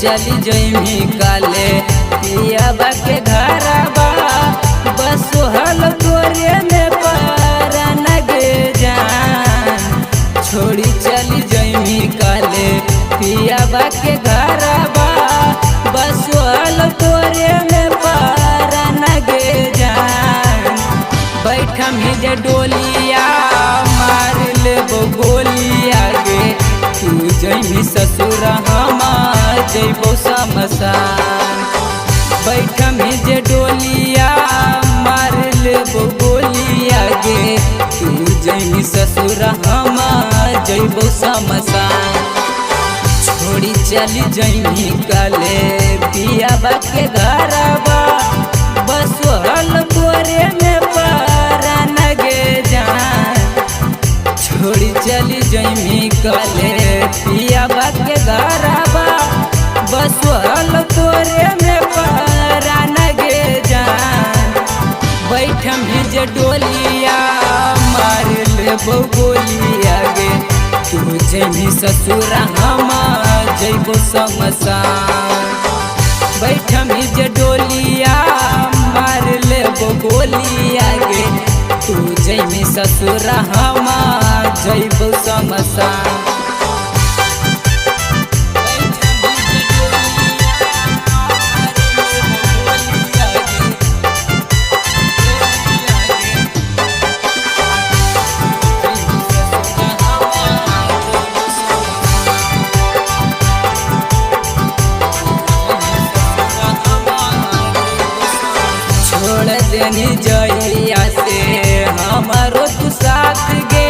चली जइमी काले पियाबा के घरबा बस हल तोरे में परन गे जान। छोड़ी चली जइमी काले पियाबा के घरबा बस हल तोरे में परन गे जान। बैठम ही जे डोलिया मार लेबो गोलिया गे तू जइमी ससुर हम जइबो शमशान। बैठम ही जे डोलिया मार लेबो गोलिया गे तू जइमी ससुर हम जइबो शमशान। छोड़ी चली जइमी काले पियाबा के घरबा बस हल तोरे में परन गे जान। छोड़ी चली जइमी काले पियाबा के घरबा बस हल तोरे में परन गे जान। बैठम ही जे डोलिया मार लेबो गोलिया गे तू जइमी ससुर हम जइबो शमशान। बैठम ही जे डोलिया मार लेबो गोलिया गे तू जइमी ससुर हम जइबो शमशान। छोड़ देनी जइया से हमारो तू साथ गे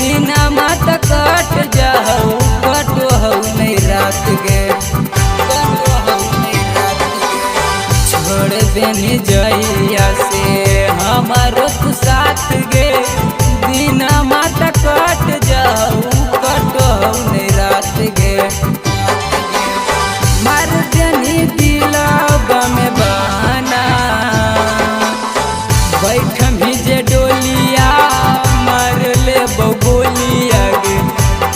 बिना मत कट जाऊ कटो हऊ नहीं रात गे छोड़ देनी जइया से हमारो तू साथ गे बिना मत कट जाऊ कटो हऊ नहीं रात गे। मार देनी दिलवा में बहाना बैठम ही जे डोलिया मार लेबो गोलिया गे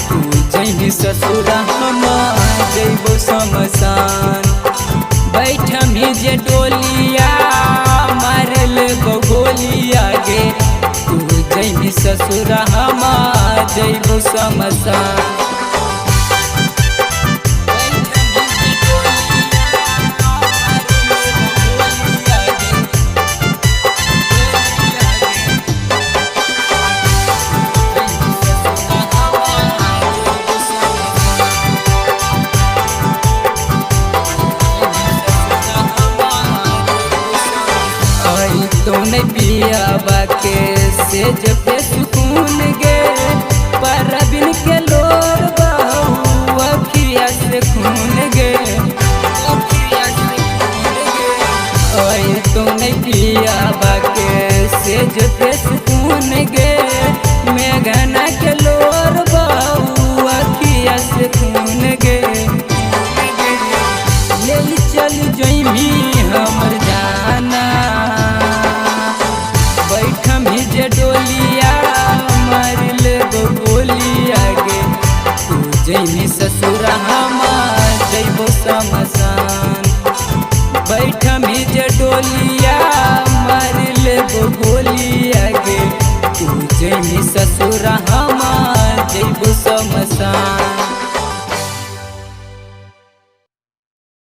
तू जइमी ससुर हम जइबो शमशान। बैठम ही जे डोलिया मार लेबो गोलिया गे तू जइमी ससुर हम जइबो शमशान। तो नहीं पियाबा के सेज पे सुकून गे पर बिन के लोर बहू अखिया से खून गे तो नहीं पियाबा के सेज पे सुकून गे मेघना के लोर बहू अखिया से खून गे। ले चल जइमी हमर जाना बैठम ही जे डोलिया मार लेबो गोलिया गे तू जइमी ससुर हम जइबो शमशान। बैठम ही जे डोलिया